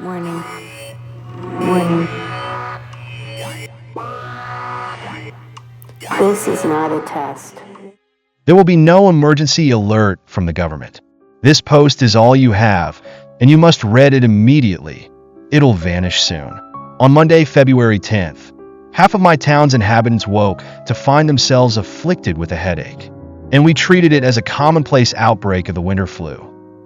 Warning. Warning. This is not a test. There will be no emergency alert from the government. This post is all you have, and you must read it immediately. It'll vanish soon. On Monday, February 10th, half of my town's inhabitants woke to find themselves afflicted with a headache, and we treated it as a commonplace outbreak of the winter flu.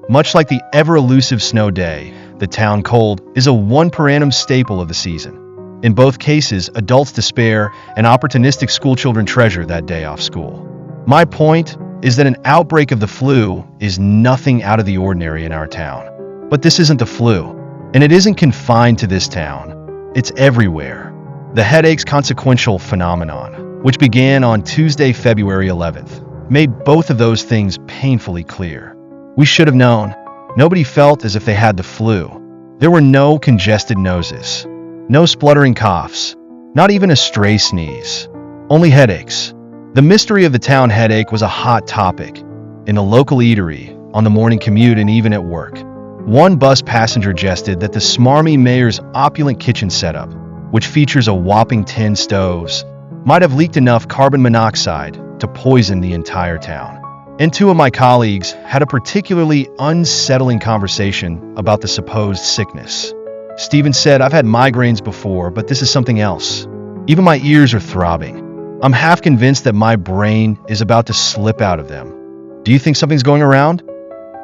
Much like the ever-elusive snow day, the town cold is a one per annum staple of the season. In both cases, adults despair and opportunistic schoolchildren treasure that day off school. My point is that an outbreak of the flu is nothing out of the ordinary in our town. But this isn't the flu, and it isn't confined to this town. It's everywhere. The headache's consequential phenomenon, which began on Tuesday, February 11th, made both of those things painfully clear. We should have known. Nobody felt as if they had the flu. There were no congested noses, no spluttering coughs, not even a stray sneeze. Only headaches. The mystery of the town headache was a hot topic in the local eatery, on the morning commute, and even at work. One bus passenger jested that the smarmy mayor's opulent kitchen setup, which features a whopping 10 stoves, might have leaked enough carbon monoxide to poison the entire town. And two of my colleagues had a particularly unsettling conversation about the supposed sickness. Stephen said, "I've had migraines before, but this is something else. Even my ears are throbbing. I'm half convinced that my brain is about to slip out of them." "Do you think something's going around?"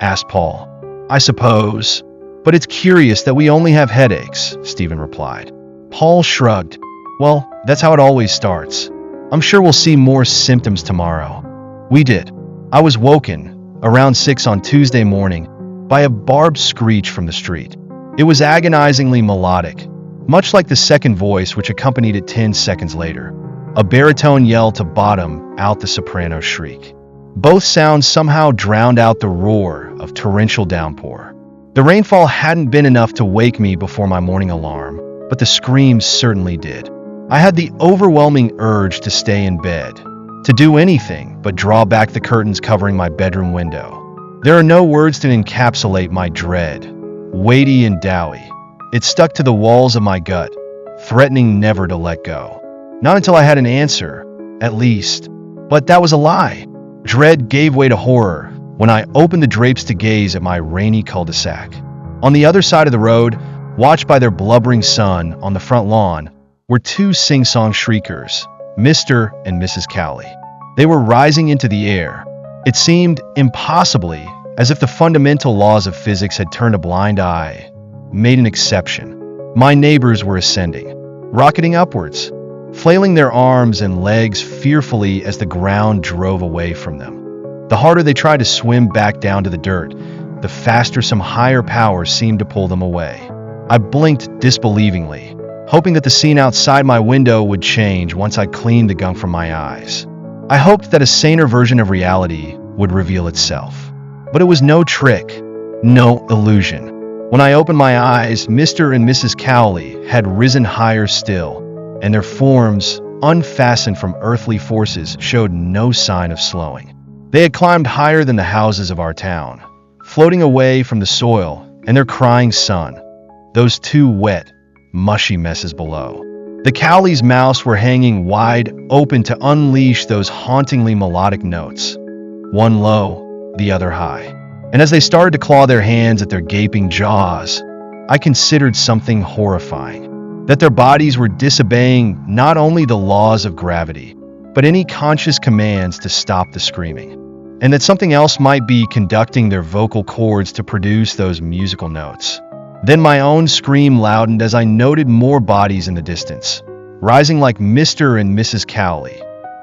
asked Paul. "I suppose. But it's curious that we only have headaches," Stephen replied. Paul shrugged. "Well, that's how it always starts. I'm sure we'll see more symptoms tomorrow." We did. I was woken, around 6 on Tuesday morning, by a barbed screech from the street. It was agonizingly melodic, much like the second voice which accompanied it 10 seconds later. A baritone yell to bottom out the soprano shriek. Both sounds somehow drowned out the roar of torrential downpour. The rainfall hadn't been enough to wake me before my morning alarm, but the screams certainly did. I had the overwhelming urge to stay in bed, to do anything but draw back the curtains covering my bedroom window. There are no words to encapsulate my dread, weighty and doughy. It stuck to the walls of my gut, threatening never to let go. Not until I had an answer, at least. But that was a lie. Dread gave way to horror when I opened the drapes to gaze at my rainy cul-de-sac. On the other side of the road, watched by their blubbering son on the front lawn, were two sing-song shriekers, Mr. and Mrs. Cowley. They were rising into the air. It seemed impossibly as if the fundamental laws of physics had turned a blind eye, made an exception. My neighbors were ascending, rocketing upwards, flailing their arms and legs fearfully as the ground drove away from them. The harder they tried to swim back down to the dirt, the faster some higher power seemed to pull them away. I blinked disbelievingly, hoping that the scene outside my window would change once I cleaned the gunk from my eyes. I hoped that a saner version of reality would reveal itself. But it was no trick, no illusion. When I opened my eyes, Mr. and Mrs. Cowley had risen higher still, and their forms, unfastened from earthly forces, showed no sign of slowing. They had climbed higher than the houses of our town, floating away from the soil and their crying son, those two wet, mushy messes below. The Cowleys' mouths were hanging wide open to unleash those hauntingly melodic notes, one low, the other high. And as they started to claw their hands at their gaping jaws, I considered something horrifying, that their bodies were disobeying not only the laws of gravity, but any conscious commands to stop the screaming, and that something else might be conducting their vocal cords to produce those musical notes. Then my own scream loudened as I noted more bodies in the distance, rising like Mr. and Mrs. Cowley,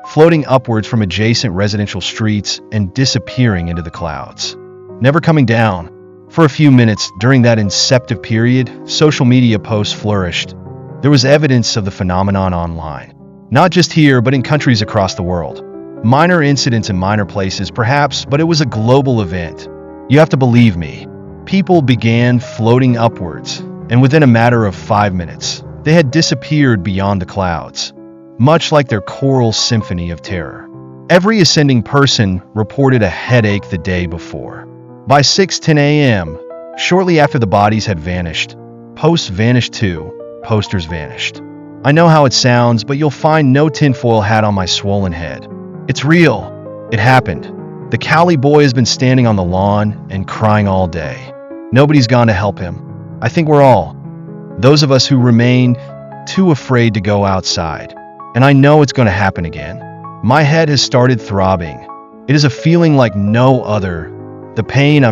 floating upwards from adjacent residential streets and disappearing into the clouds, never coming down. For a few minutes during that inceptive period, social media posts flourished. There was evidence of the phenomenon online, not just here but in countries across the world. Minor incidents in minor places perhaps, but it was a global event. You have to believe me. People began floating upwards, and within a matter of 5 minutes, they had disappeared beyond the clouds, much like their choral symphony of terror. Every ascending person reported a headache the day before. By 6:10 a.m., shortly after the bodies had vanished, Posts vanished too. Posters vanished. I know how it sounds, but you'll find no tinfoil hat on my swollen head. It's real. It happened. The Cowley boy has been standing on the lawn and crying all day. Nobody's gone to help him. I think we're all, those of us who remain, too afraid to go outside. And I know it's going to happen again. My head has started throbbing. It is a feeling like no other. The pain,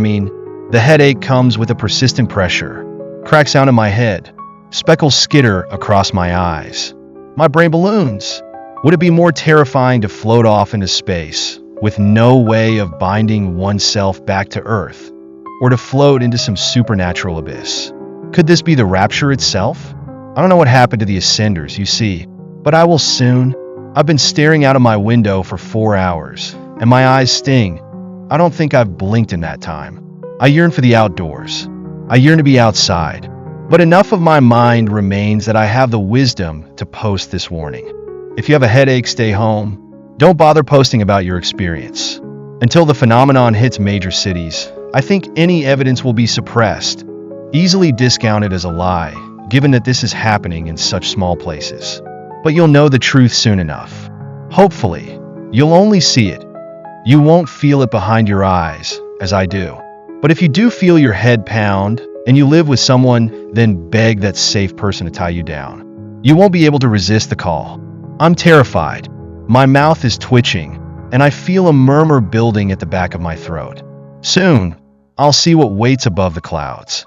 the headache comes with a persistent pressure. Cracks out in my head. Speckles skitter across my eyes. My brain balloons. Would it be more terrifying to float off into space, with no way of binding oneself back to Earth, or to float into some supernatural abyss? Could this be the rapture itself? I don't know what happened to the Ascenders, you see, but I will soon. I've been staring out of my window for 4 hours, and my eyes sting. I don't think I've blinked in that time. I yearn for the outdoors. I yearn to be outside. But enough of my mind remains that I have the wisdom to post this warning. If you have a headache, stay home. Don't bother posting about your experience. Until the phenomenon hits major cities, I think any evidence will be suppressed, easily discounted as a lie, given that this is happening in such small places. But you'll know the truth soon enough. Hopefully, you'll only see it. You won't feel it behind your eyes, as I do. But if you do feel your head pound, and you live with someone, then beg that safe person to tie you down. You won't be able to resist the call. I'm terrified. My mouth is twitching, and I feel a murmur building at the back of my throat. Soon, I'll see what waits above the clouds.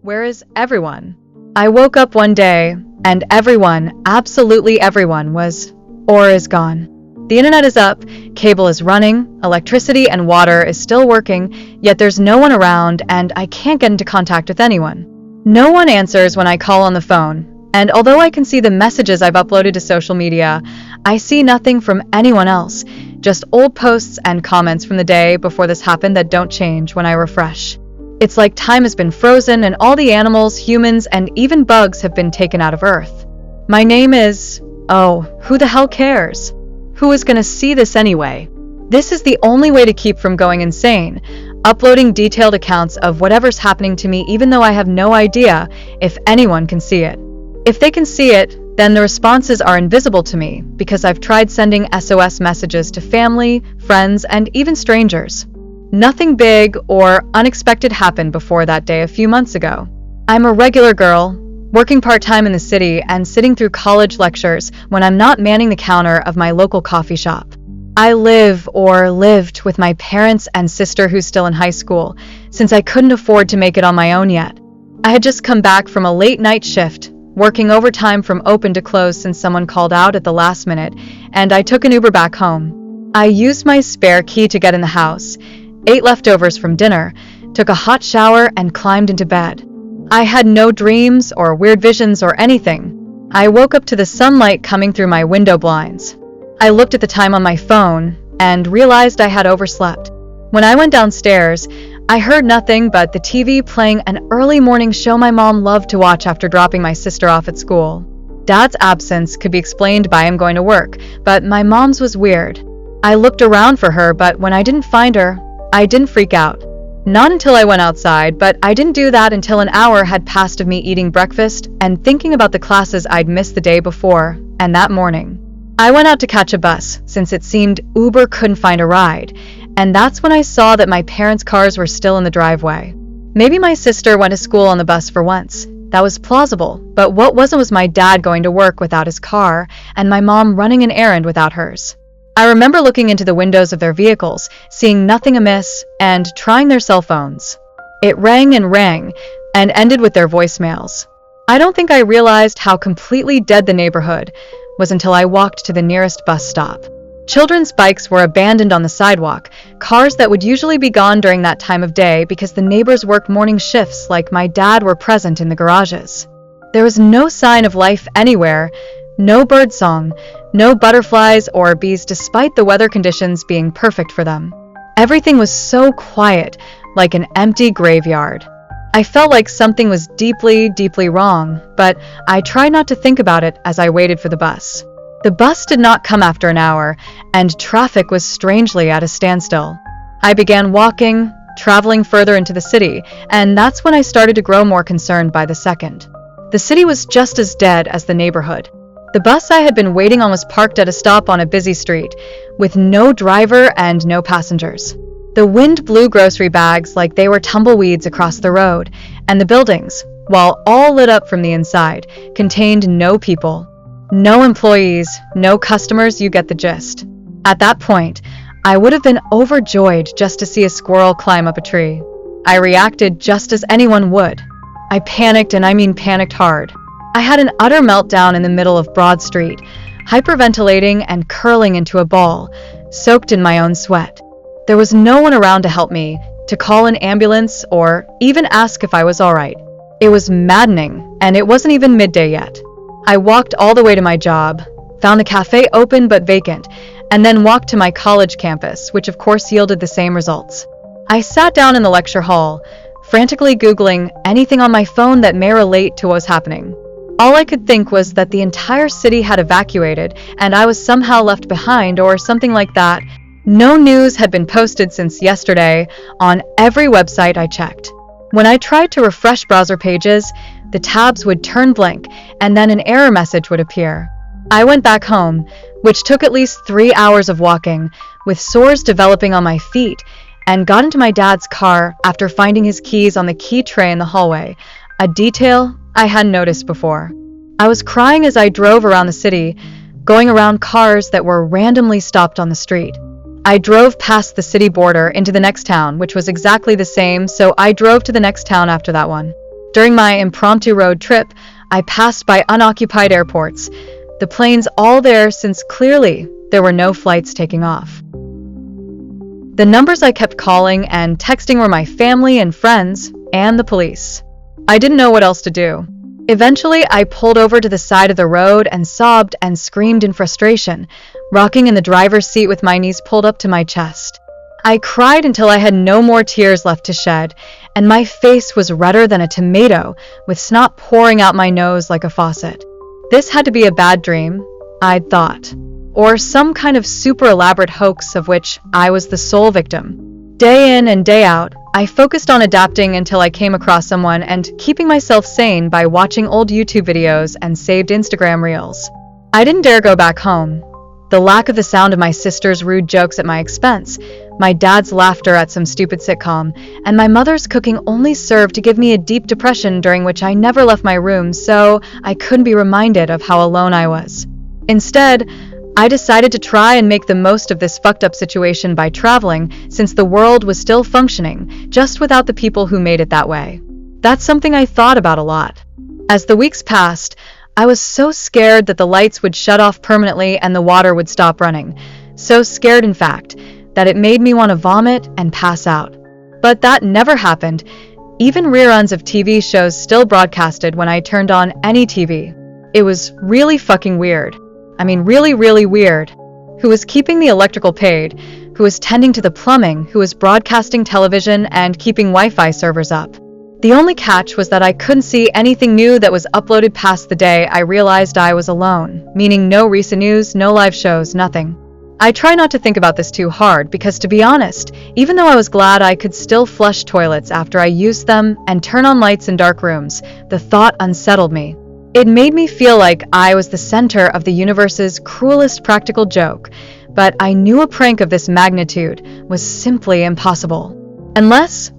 Where is everyone? I woke up one day, and everyone, absolutely everyone, was or is gone. The internet is up, cable is running, electricity and water is still working, yet there's no one around and I can't get into contact with anyone. No one answers when I call on the phone, and although I can see the messages I've uploaded to social media, I see nothing from anyone else, just old posts and comments from the day before this happened that don't change when I refresh. It's like time has been frozen and all the animals, humans, and even bugs have been taken out of Earth. My name is... oh, who the hell cares? Who is going to see this anyway? This is the only way to keep from going insane, uploading detailed accounts of whatever's happening to me even though I have no idea if anyone can see it. If they can see it, then the responses are invisible to me because I've tried sending SOS messages to family, friends, and even strangers. Nothing big or unexpected happened before that day a few months ago. I'm a regular girl, working part-time in the city and sitting through college lectures when I'm not manning the counter of my local coffee shop. I live or lived with my parents and sister who's still in high school, since I couldn't afford to make it on my own yet. I had just come back from a late night shift, working overtime from open to close since someone called out at the last minute, and I took an Uber back home. I used my spare key to get in the house, ate leftovers from dinner, took a hot shower, and climbed into bed. I had no dreams or weird visions or anything. I woke up to the sunlight coming through my window blinds. I looked at the time on my phone and realized I had overslept. When I went downstairs, I heard nothing but the TV playing an early morning show my mom loved to watch after dropping my sister off at school. Dad's absence could be explained by him going to work, but my mom's was weird. I looked around for her, but when I didn't find her, I didn't freak out. Not until I went outside, but I didn't do that until an hour had passed of me eating breakfast and thinking about the classes I'd missed the day before and that morning. I went out to catch a bus, since it seemed Uber couldn't find a ride, and that's when I saw that my parents' cars were still in the driveway. Maybe my sister went to school on the bus for once. That was plausible, but what wasn't was my dad going to work without his car and my mom running an errand without hers. I remember looking into the windows of their vehicles, seeing nothing amiss, and trying their cell phones. It rang and ended with their voicemails. I don't think I realized how completely dead the neighborhood was until I walked to the nearest bus stop. Children's bikes were abandoned on the sidewalk, cars that would usually be gone during that time of day because the neighbors worked morning shifts like my dad were present in the garages. There was no sign of life anywhere, no birdsong, no butterflies or bees despite the weather conditions being perfect for them. Everything was so quiet, like an empty graveyard. I felt like something was deeply, deeply wrong, but I tried not to think about it as I waited for the bus. The bus did not come after an hour, and traffic was strangely at a standstill. I began walking, traveling further into the city, and that's when I started to grow more concerned by the second. The city was just as dead as the neighborhood. The bus I had been waiting on was parked at a stop on a busy street, with no driver and no passengers. The wind blew grocery bags like they were tumbleweeds across the road, and the buildings, while all lit up from the inside, contained no people. No employees, no customers, you get the gist. At that point, I would have been overjoyed just to see a squirrel climb up a tree. I reacted just as anyone would. I panicked, and I mean panicked hard. I had an utter meltdown in the middle of Broad Street, hyperventilating and curling into a ball, soaked in my own sweat. There was no one around to help me, to call an ambulance, or even ask if I was all right. It was maddening, and it wasn't even midday yet. I walked all the way to my job, found the cafe open but vacant, and then walked to my college campus, which of course yielded the same results. I sat down in the lecture hall, frantically Googling anything on my phone that may relate to what was happening. All I could think was that the entire city had evacuated, and I was somehow left behind or something like that. No news had been posted since yesterday on every website I checked. When I tried to refresh browser pages, the tabs would turn blank, and then an error message would appear. I went back home, which took at least 3 hours of walking, with sores developing on my feet, and got into my dad's car after finding his keys on the key tray in the hallway, a detail I hadn't noticed before. I was crying as I drove around the city, going around cars that were randomly stopped on the street. I drove past the city border into the next town, which was exactly the same, so I drove to the next town after that one. During my impromptu road trip, I passed by unoccupied airports, the planes all there since clearly there were no flights taking off. The numbers I kept calling and texting were my family and friends and the police. I didn't know what else to do. Eventually, I pulled over to the side of the road and sobbed and screamed in frustration, rocking in the driver's seat with my knees pulled up to my chest. I cried until I had no more tears left to shed, and my face was redder than a tomato, with snot pouring out my nose like a faucet. This had to be a bad dream, I'd thought, or some kind of super elaborate hoax of which I was the sole victim. Day in and day out, I focused on adapting until I came across someone and keeping myself sane by watching old YouTube videos and saved Instagram reels. I didn't dare go back home. The lack of the sound of my sister's rude jokes at my expense, my dad's laughter at some stupid sitcom, and my mother's cooking only served to give me a deep depression during which I never left my room, so I couldn't be reminded of how alone I was. Instead, I decided to try and make the most of this fucked up situation by traveling, since the world was still functioning, just without the people who made it that way. That's something I thought about a lot. As the weeks passed, I was so scared that the lights would shut off permanently and the water would stop running. So scared, in fact, that it made me want to vomit and pass out. But that never happened. Even reruns of TV shows still broadcasted when I turned on any TV. It was really fucking weird. I mean, really, really weird. Who was keeping the electrical paid? Who was tending to the plumbing? Who was broadcasting television and keeping Wi-Fi servers up? The only catch was that I couldn't see anything new that was uploaded past the day I realized I was alone, meaning no recent news, no live shows, nothing. I try not to think about this too hard because, to be honest, even though I was glad I could still flush toilets after I used them and turn on lights in dark rooms, the thought unsettled me. It made me feel like I was the center of the universe's cruelest practical joke, but I knew a prank of this magnitude was simply impossible. Unless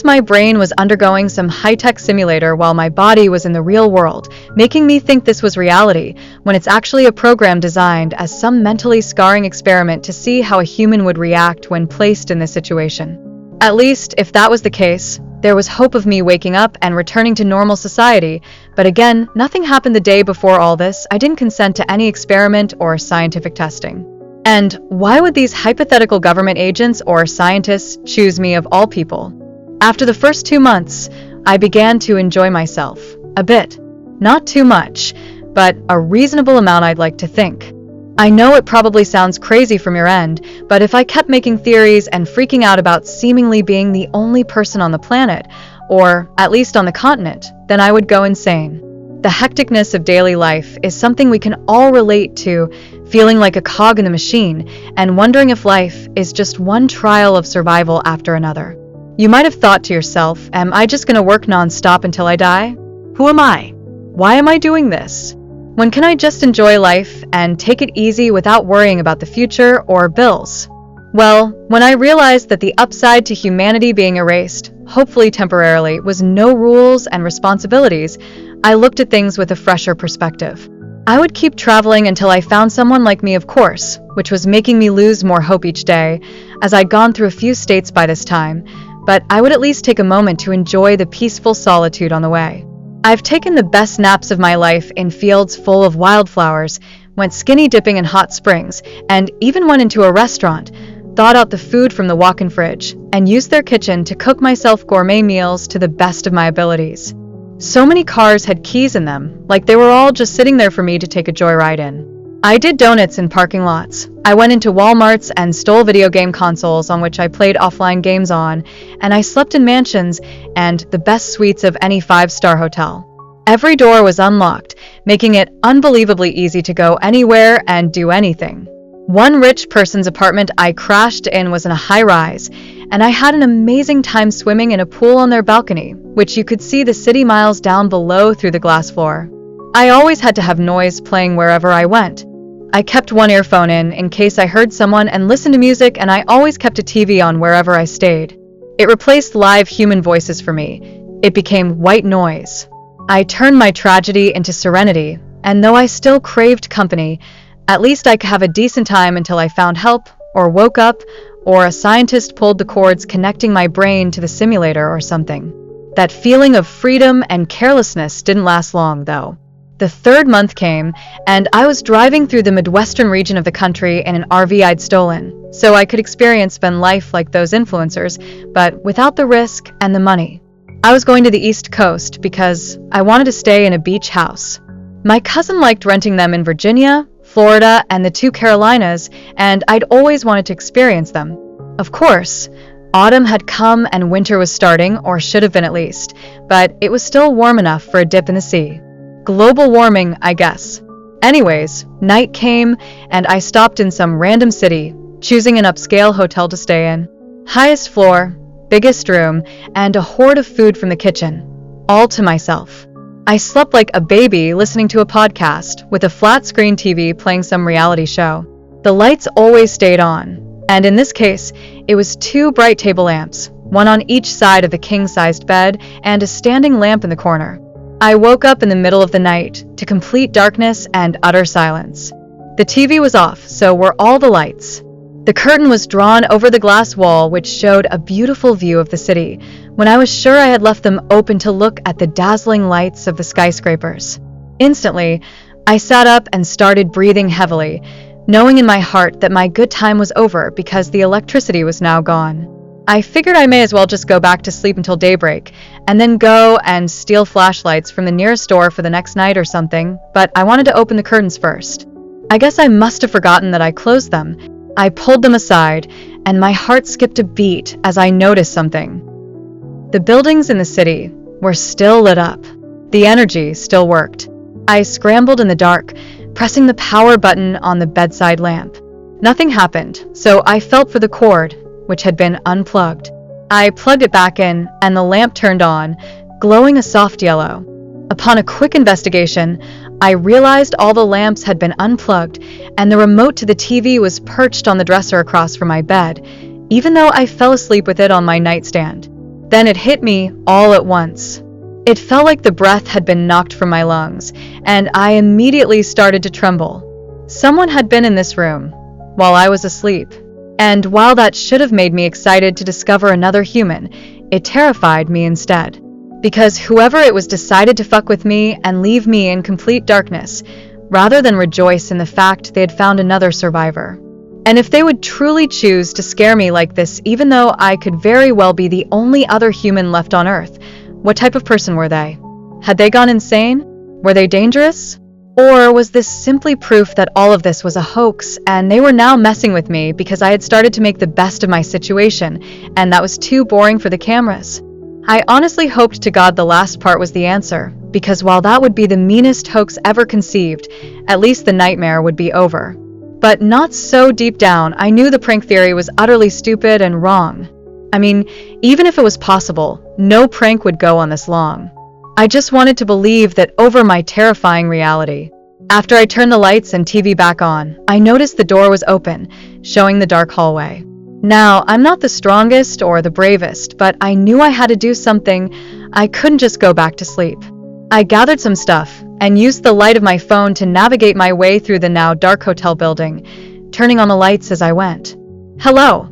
my brain was undergoing some high-tech simulator while my body was in the real world, making me think this was reality, when it's actually a program designed as some mentally scarring experiment to see how a human would react when placed in this situation. At least, if that was the case, there was hope of me waking up and returning to normal society, but again, nothing happened the day before all this. I didn't consent to any experiment or scientific testing. And why would these hypothetical government agents or scientists choose me of all people? After the first 2 months, I began to enjoy myself. A bit. Not too much, but a reasonable amount, I'd like to think. I know it probably sounds crazy from your end, but if I kept making theories and freaking out about seemingly being the only person on the planet, or at least on the continent, then I would go insane. The hecticness of daily life is something we can all relate to, feeling like a cog in the machine and wondering if life is just one trial of survival after another. You might have thought to yourself, am I just going to work non-stop until I die? Who am I? Why am I doing this? When can I just enjoy life and take it easy without worrying about the future or bills? Well, when I realized that the upside to humanity being erased, hopefully temporarily, was no rules and responsibilities, I looked at things with a fresher perspective. I would keep traveling until I found someone like me, of course, which was making me lose more hope each day, as I'd gone through a few states by this time, but I would at least take a moment to enjoy the peaceful solitude on the way. I've taken the best naps of my life in fields full of wildflowers, went skinny dipping in hot springs, and even went into a restaurant, thawed out the food from the walk-in fridge, and used their kitchen to cook myself gourmet meals to the best of my abilities. So many cars had keys in them, like they were all just sitting there for me to take a joyride in. I did donuts in parking lots. I went into Walmarts and stole video game consoles on which I played offline games on, and I slept in mansions and the best suites of any 5-star hotel. Every door was unlocked, making it unbelievably easy to go anywhere and do anything. One rich person's apartment I crashed in was in a high-rise, and I had an amazing time swimming in a pool on their balcony, which you could see the city miles down below through the glass floor. I always had to have noise playing wherever I went. I kept one earphone in case I heard someone and listened to music, and I always kept a TV on wherever I stayed. It replaced live human voices for me. It became white noise. I turned my tragedy into serenity, and though I still craved company, at least I could have a decent time until I found help, or woke up, or a scientist pulled the cords connecting my brain to the simulator or something. That feeling of freedom and carelessness didn't last long, though. The 3rd month came, and I was driving through the Midwestern region of the country in an RV I'd stolen, so I could experience spend life like those influencers, but without the risk and the money. I was going to the East Coast because I wanted to stay in a beach house. My cousin liked renting them in Virginia, Florida, and the 2 Carolinas, and I'd always wanted to experience them. Of course, autumn had come and winter was starting, or should have been at least, but it was still warm enough for a dip in the sea. Global warming, I guess. Anyways, night came, and I stopped in some random city, choosing an upscale hotel to stay in. Highest floor, biggest room, and a hoard of food from the kitchen, all to myself. I slept like a baby listening to a podcast, with a flat-screen TV playing some reality show. The lights always stayed on, and in this case, it was 2 bright table lamps, one on each side of the king-sized bed, and a standing lamp in the corner. I woke up in the middle of the night to complete darkness and utter silence. The TV was off, so were all the lights. The curtain was drawn over the glass wall, which showed a beautiful view of the city, when I was sure I had left them open to look at the dazzling lights of the skyscrapers. Instantly, I sat up and started breathing heavily, knowing in my heart that my good time was over because the electricity was now gone. I figured I may as well just go back to sleep until daybreak, and then go and steal flashlights from the nearest store for the next night or something, but I wanted to open the curtains first. I guess I must have forgotten that I closed them. I pulled them aside, and my heart skipped a beat as I noticed something. The buildings in the city were still lit up. The energy still worked. I scrambled in the dark, pressing the power button on the bedside lamp. Nothing happened, so I felt for the cord, which had been unplugged. I plugged it back in, and the lamp turned on, glowing a soft yellow. Upon a quick investigation, I realized all the lamps had been unplugged, and the remote to the TV was perched on the dresser across from my bed, even though I fell asleep with it on my nightstand. Then it hit me all at once. It felt like the breath had been knocked from my lungs, and I immediately started to tremble. Someone had been in this room while I was asleep. And while that should have made me excited to discover another human, it terrified me instead. Because whoever it was decided to fuck with me and leave me in complete darkness, rather than rejoice in the fact they had found another survivor. And if they would truly choose to scare me like this, even though I could very well be the only other human left on Earth, what type of person were they? Had they gone insane? Were they dangerous? Or was this simply proof that all of this was a hoax, and they were now messing with me because I had started to make the best of my situation, and that was too boring for the cameras? I honestly hoped to God the last part was the answer, because while that would be the meanest hoax ever conceived, at least the nightmare would be over. But not so deep down, I knew the prank theory was utterly stupid and wrong. I mean, even if it was possible, no prank would go on this long. I just wanted to believe that over my terrifying reality. After I turned the lights and TV back on, I noticed the door was open, showing the dark hallway. Now, I'm not the strongest or the bravest, but I knew I had to do something. I couldn't just go back to sleep. I gathered some stuff and used the light of my phone to navigate my way through the now dark hotel building, turning on the lights as I went. "Hello,"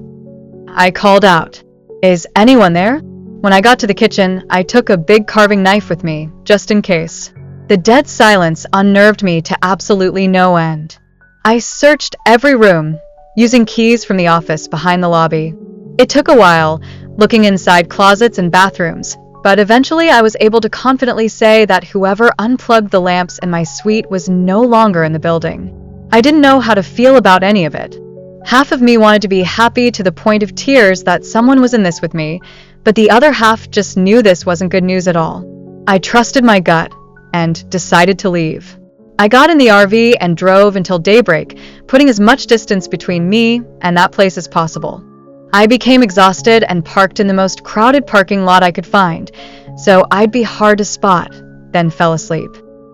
I called out. "Is anyone there?" When I got to the kitchen, I took a big carving knife with me, just in case. The dead silence unnerved me to absolutely no end. I searched every room, using keys from the office behind the lobby. It took a while, looking inside closets and bathrooms, but eventually I was able to confidently say that whoever unplugged the lamps in my suite was no longer in the building. I didn't know how to feel about any of it. Half of me wanted to be happy to the point of tears that someone was in this with me, but the other half just knew this wasn't good news at all. I trusted my gut and decided to leave. I got in the RV and drove until daybreak, putting as much distance between me and that place as possible. I became exhausted and parked in the most crowded parking lot I could find, so I'd be hard to spot, then fell asleep.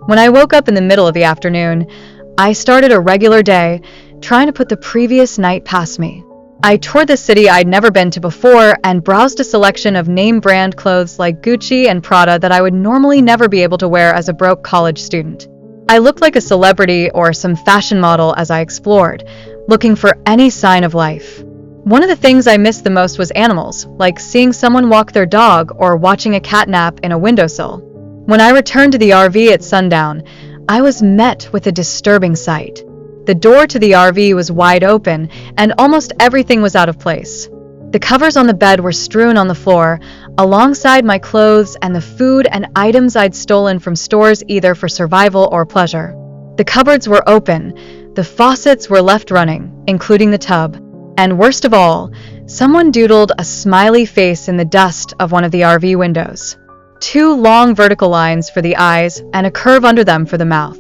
When I woke up in the middle of the afternoon, I started a regular day, trying to put the previous night past me. I toured the city I'd never been to before and browsed a selection of name brand clothes like Gucci and Prada that I would normally never be able to wear as a broke college student. I looked like a celebrity or some fashion model as I explored, looking for any sign of life. One of the things I missed the most was animals, like seeing someone walk their dog or watching a cat nap in a windowsill. When I returned to the RV at sundown, I was met with a disturbing sight. The door to the RV was wide open, and almost everything was out of place. The covers on the bed were strewn on the floor, alongside my clothes and the food and items I'd stolen from stores either for survival or pleasure. The cupboards were open, the faucets were left running, including the tub, and worst of all, someone doodled a smiley face in the dust of one of the RV windows. 2 long vertical lines for the eyes and a curve under them for the mouth.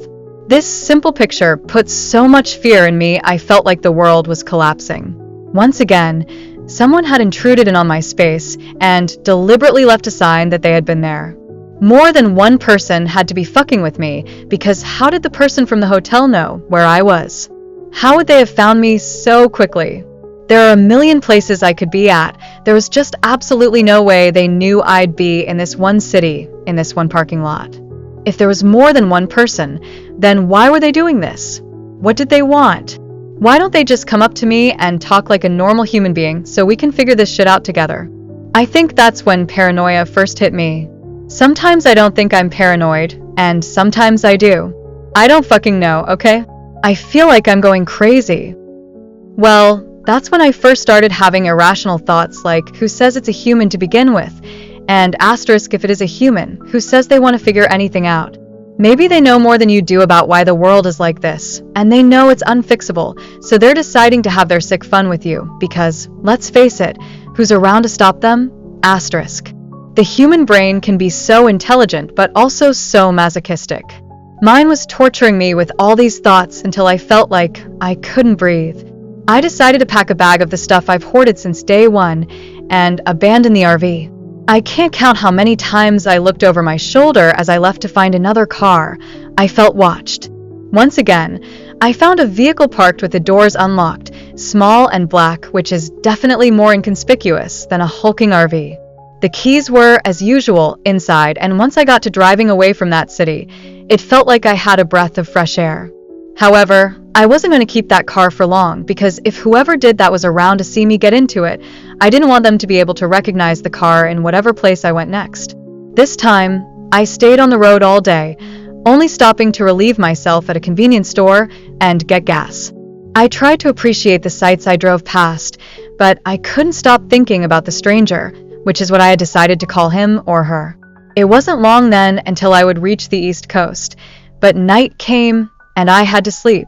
This simple picture put so much fear in me I felt like the world was collapsing. Once again, someone had intruded in on my space and deliberately left a sign that they had been there. More than one person had to be fucking with me, because how did the person from the hotel know where I was? How would they have found me so quickly? There are a million places I could be at. There was just absolutely no way they knew I'd be in this one city, in this one parking lot. If there was more than one person, then why were they doing this? What did they want? Why don't they just come up to me and talk like a normal human being so we can figure this shit out together? I think that's when paranoia first hit me. Sometimes I don't think I'm paranoid, and sometimes I do. I don't fucking know, okay? I feel like I'm going crazy. Well, that's when I first started having irrational thoughts like, who says it's a human to begin with? And asterisk if it is a human, who says they want to figure anything out. Maybe they know more than you do about why the world is like this, and they know it's unfixable, so they're deciding to have their sick fun with you, because, let's face it, who's around to stop them? Asterisk. The human brain can be so intelligent, but also so masochistic. Mine was torturing me with all these thoughts until I felt like I couldn't breathe. I decided to pack a bag of the stuff I've hoarded since day one and abandon the RV. I can't count how many times I looked over my shoulder as I left to find another car. I felt watched. Once again, I found a vehicle parked with the doors unlocked, small and black, which is definitely more inconspicuous than a hulking RV. The keys were, as usual, inside, and once I got to driving away from that city, it felt like I had a breath of fresh air. However, I wasn't going to keep that car for long, because if whoever did that was around to see me get into it, I didn't want them to be able to recognize the car in whatever place I went next. This time, I stayed on the road all day, only stopping to relieve myself at a convenience store and get gas. I tried to appreciate the sights I drove past, but I couldn't stop thinking about the stranger, which is what I had decided to call him or her. It wasn't long then until I would reach the East Coast, but night came and I had to sleep.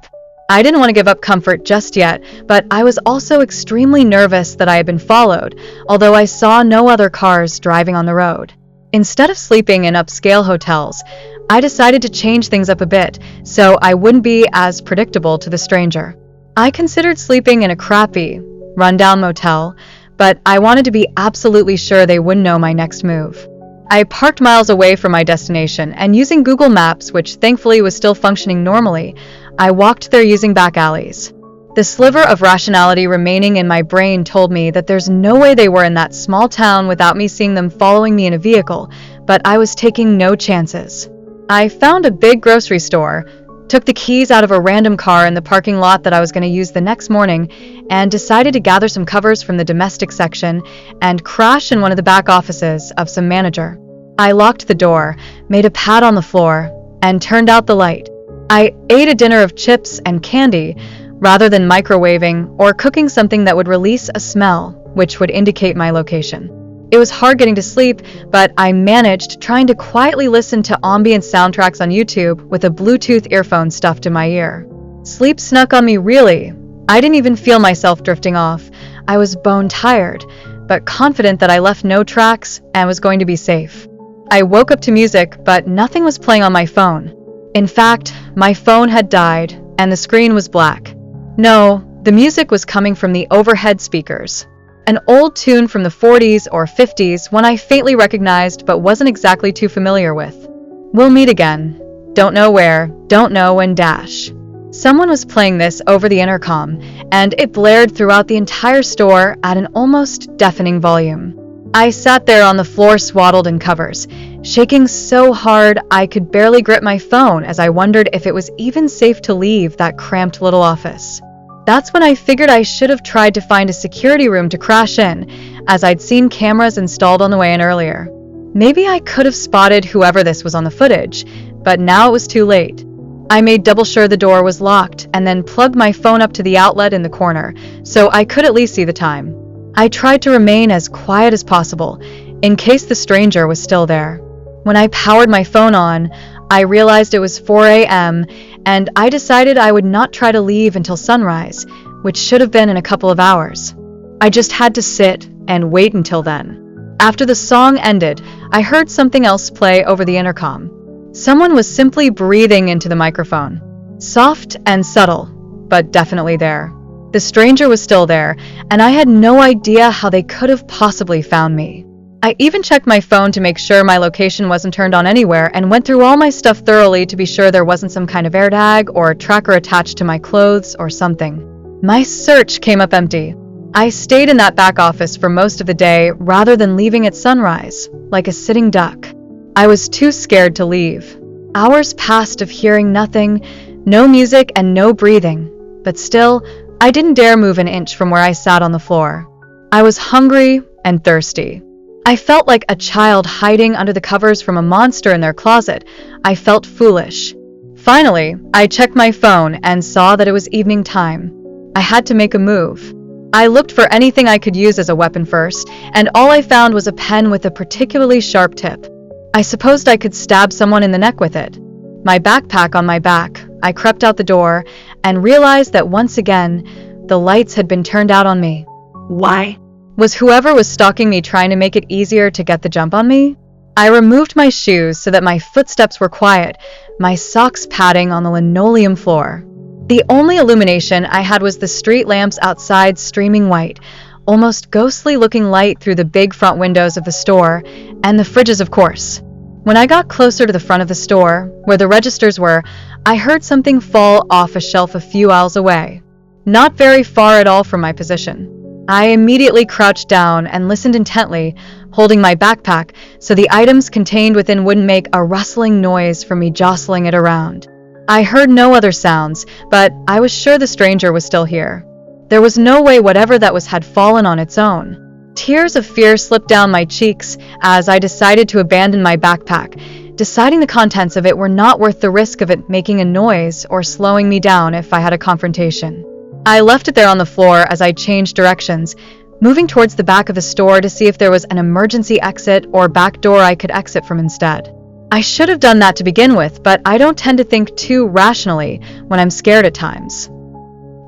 I didn't want to give up comfort just yet, but I was also extremely nervous that I had been followed, although I saw no other cars driving on the road. Instead of sleeping in upscale hotels, I decided to change things up a bit so I wouldn't be as predictable to the stranger. I considered sleeping in a crappy, rundown motel, but I wanted to be absolutely sure they wouldn't know my next move. I parked miles away from my destination, and using Google Maps, which thankfully was still functioning normally, I walked there using back alleys. The sliver of rationality remaining in my brain told me that there's no way they were in that small town without me seeing them following me in a vehicle, but I was taking no chances. I found a big grocery store, took the keys out of a random car in the parking lot that I was going to use the next morning, and decided to gather some covers from the domestic section and crash in one of the back offices of some manager. I locked the door, made a pad on the floor, and turned out the light. I ate a dinner of chips and candy, rather than microwaving or cooking something that would release a smell, which would indicate my location. It was hard getting to sleep, but I managed trying to quietly listen to ambient soundtracks on YouTube with a Bluetooth earphone stuffed in my ear. Sleep snuck on me really. I didn't even feel myself drifting off. I was bone tired, but confident that I left no tracks and was going to be safe. I woke up to music, but nothing was playing on my phone. In fact, my phone had died, and the screen was black. No, the music was coming from the overhead speakers. An old tune from the 40s or 50s, one I faintly recognized but wasn't exactly too familiar with. We'll meet again. Don't know where, don't know when dash. Someone was playing this over the intercom, and it blared throughout the entire store at an almost deafening volume. I sat there on the floor swaddled in covers, shaking so hard I could barely grip my phone as I wondered if it was even safe to leave that cramped little office. That's when I figured I should have tried to find a security room to crash in, as I'd seen cameras installed on the way in earlier. Maybe I could have spotted whoever this was on the footage, but now it was too late. I made double sure the door was locked and then plugged my phone up to the outlet in the corner, so I could at least see the time. I tried to remain as quiet as possible, in case the stranger was still there. When I powered my phone on, I realized it was 4 a.m., and I decided I would not try to leave until sunrise, which should have been in a couple of hours. I just had to sit and wait until then. After the song ended, I heard something else play over the intercom. Someone was simply breathing into the microphone. Soft and subtle, but definitely there. The stranger was still there, and I had no idea how they could have possibly found me. I even checked my phone to make sure my location wasn't turned on anywhere and went through all my stuff thoroughly to be sure there wasn't some kind of AirTag or tracker attached to my clothes or something. My search came up empty. I stayed in that back office for most of the day rather than leaving at sunrise, like a sitting duck. I was too scared to leave. Hours passed of hearing nothing, no music and no breathing, but still, I didn't dare move an inch from where I sat on the floor. I was hungry and thirsty. I felt like a child hiding under the covers from a monster in their closet. I felt foolish. Finally, I checked my phone and saw that it was evening time. I had to make a move. I looked for anything I could use as a weapon first, and all I found was a pen with a particularly sharp tip. I supposed I could stab someone in the neck with it. My backpack on my back, I crept out the door and realized that once again, the lights had been turned out on me. Why? Was whoever was stalking me trying to make it easier to get the jump on me? I removed my shoes so that my footsteps were quiet, my socks padding on the linoleum floor. The only illumination I had was the street lamps outside streaming white, almost ghostly looking light through the big front windows of the store, and the fridges, of course. When I got closer to the front of the store, where the registers were, I heard something fall off a shelf a few aisles away. Not very far at all from my position. I immediately crouched down and listened intently, holding my backpack so the items contained within wouldn't make a rustling noise from me jostling it around. I heard no other sounds, but I was sure the stranger was still here. There was no way whatever that was had fallen on its own. Tears of fear slipped down my cheeks as I decided to abandon my backpack, deciding the contents of it were not worth the risk of it making a noise or slowing me down if I had a confrontation. I left it there on the floor as I changed directions, moving towards the back of the store to see if there was an emergency exit or back door I could exit from instead. I should have done that to begin with, but I don't tend to think too rationally when I'm scared at times.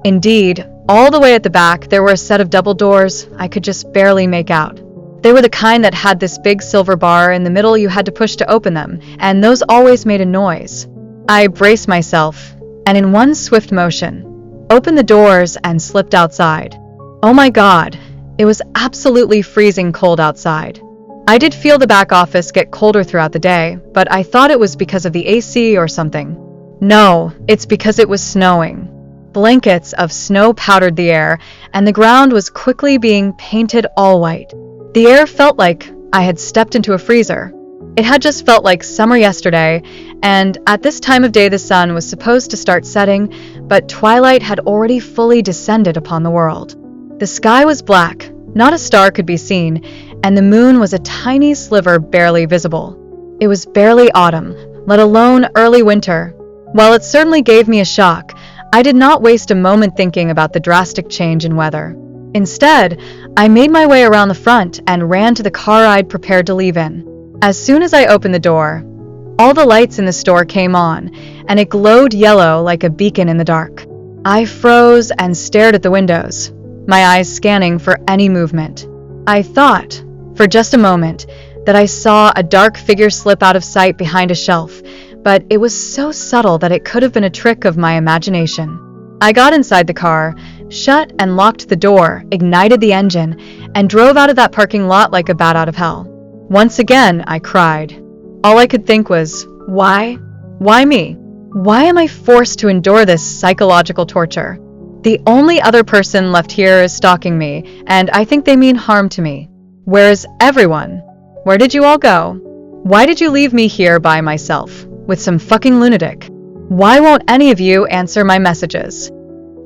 Indeed, all the way at the back, there were a set of double doors I could just barely make out. They were the kind that had this big silver bar in the middle you had to push to open them, and those always made a noise. I braced myself, and in one swift motion, opened the doors and slipped outside. Oh my God, it was absolutely freezing cold outside. I did feel the back office get colder throughout the day, but I thought it was because of the AC or something. No, it's because it was snowing. Blankets of snow powdered the air, and the ground was quickly being painted all white. The air felt like I had stepped into a freezer. It had just felt like summer yesterday, and at this time of day the sun was supposed to start setting, but twilight had already fully descended upon the world. The sky was black, not a star could be seen, and the moon was a tiny sliver barely visible. It was barely autumn, let alone early winter. While it certainly gave me a shock, I did not waste a moment thinking about the drastic change in weather. Instead, I made my way around the front and ran to the car I'd prepared to leave in. As soon as I opened the door, all the lights in the store came on, and it glowed yellow like a beacon in the dark. I froze and stared at the windows, my eyes scanning for any movement. I thought, for just a moment, that I saw a dark figure slip out of sight behind a shelf, but it was so subtle that it could have been a trick of my imagination. I got inside the car, shut and locked the door, ignited the engine, and drove out of that parking lot like a bat out of hell. Once again, I cried. All I could think was, why? Why me? Why am I forced to endure this psychological torture? The only other person left here is stalking me, and I think they mean harm to me. Where is everyone? Where did you all go? Why did you leave me here by myself, with some fucking lunatic? Why won't any of you answer my messages?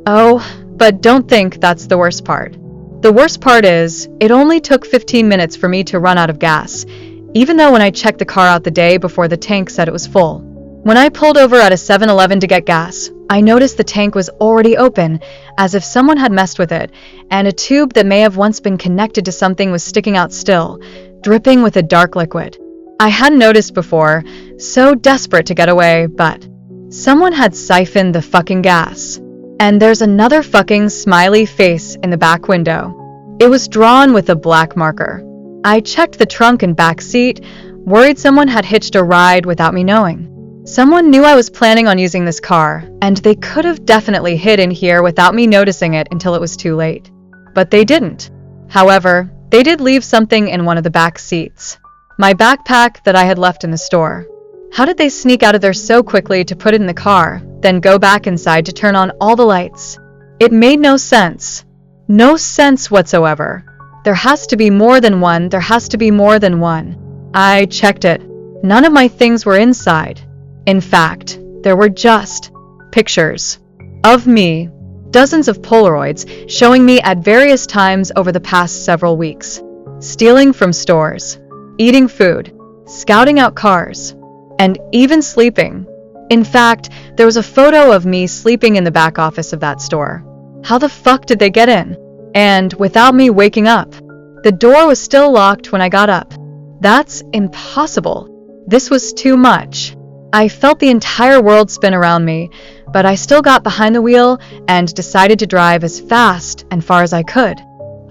Oh, but don't think that's the worst part. The worst part is, it only took 15 minutes for me to run out of gas, even though when I checked the car out the day before the tank said it was full. When I pulled over at a 7-Eleven to get gas, I noticed the tank was already open, as if someone had messed with it, and a tube that may have once been connected to something was sticking out still, dripping with a dark liquid. I hadn't noticed before, so desperate to get away, but someone had siphoned the fucking gas. And there's another fucking smiley face in the back window. It was drawn with a black marker. I checked the trunk and back seat, worried someone had hitched a ride without me knowing. Someone knew I was planning on using this car, and they could have definitely hid in here without me noticing it until it was too late. But they didn't. However, they did leave something in one of the back seats. My backpack that I had left in the store. How did they sneak out of there so quickly to put it in the car, then go back inside to turn on all the lights? It made no sense. No sense whatsoever. There has to be more than one. There has to be more than one. I checked it. None of my things were inside. In fact, there were just pictures of me, dozens of Polaroids showing me at various times over the past several weeks, stealing from stores, eating food, scouting out cars, and even sleeping. In fact, there was a photo of me sleeping in the back office of that store. How the fuck did they get in? And without me waking up. The door was still locked when I got up. That's impossible. This was too much. I felt the entire world spin around me, but I still got behind the wheel and decided to drive as fast and far as I could.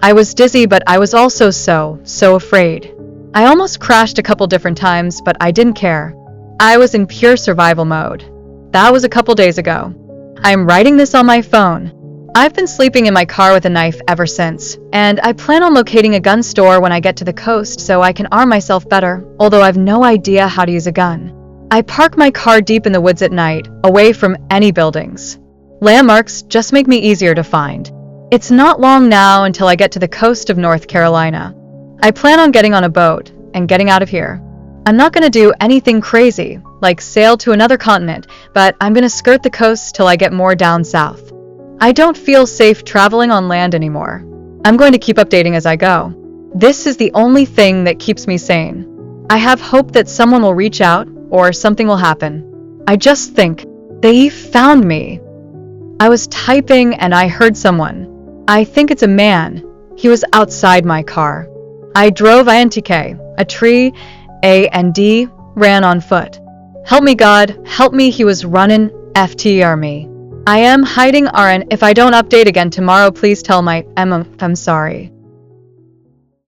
I was dizzy, but I was also so afraid. I almost crashed a couple different times, but I didn't care. I was in pure survival mode. That was a couple days ago. I'm writing this on my phone. I've been sleeping in my car with a knife ever since, and I plan on locating a gun store when I get to the coast so I can arm myself better, although I've no idea how to use a gun. I park my car deep in the woods at night, away from any buildings. Landmarks just make me easier to find. It's not long now until I get to the coast of North Carolina. I plan on getting on a boat and getting out of here. I'm not going to do anything crazy, like sail to another continent, but I'm going to skirt the coast till I get more down south. I don't feel safe traveling on land anymore. I'm going to keep updating as I go. This is the only thing that keeps me sane. I have hope that someone will reach out or something will happen. I just think, they found me. I was typing and I heard someone. I think it's a man. He was outside my car. I drove INTK, a tree, A and D, ran on foot. Help me God, help me, he was running, FTR me. I am hiding RN. If I don't update again tomorrow, please tell my I'm sorry.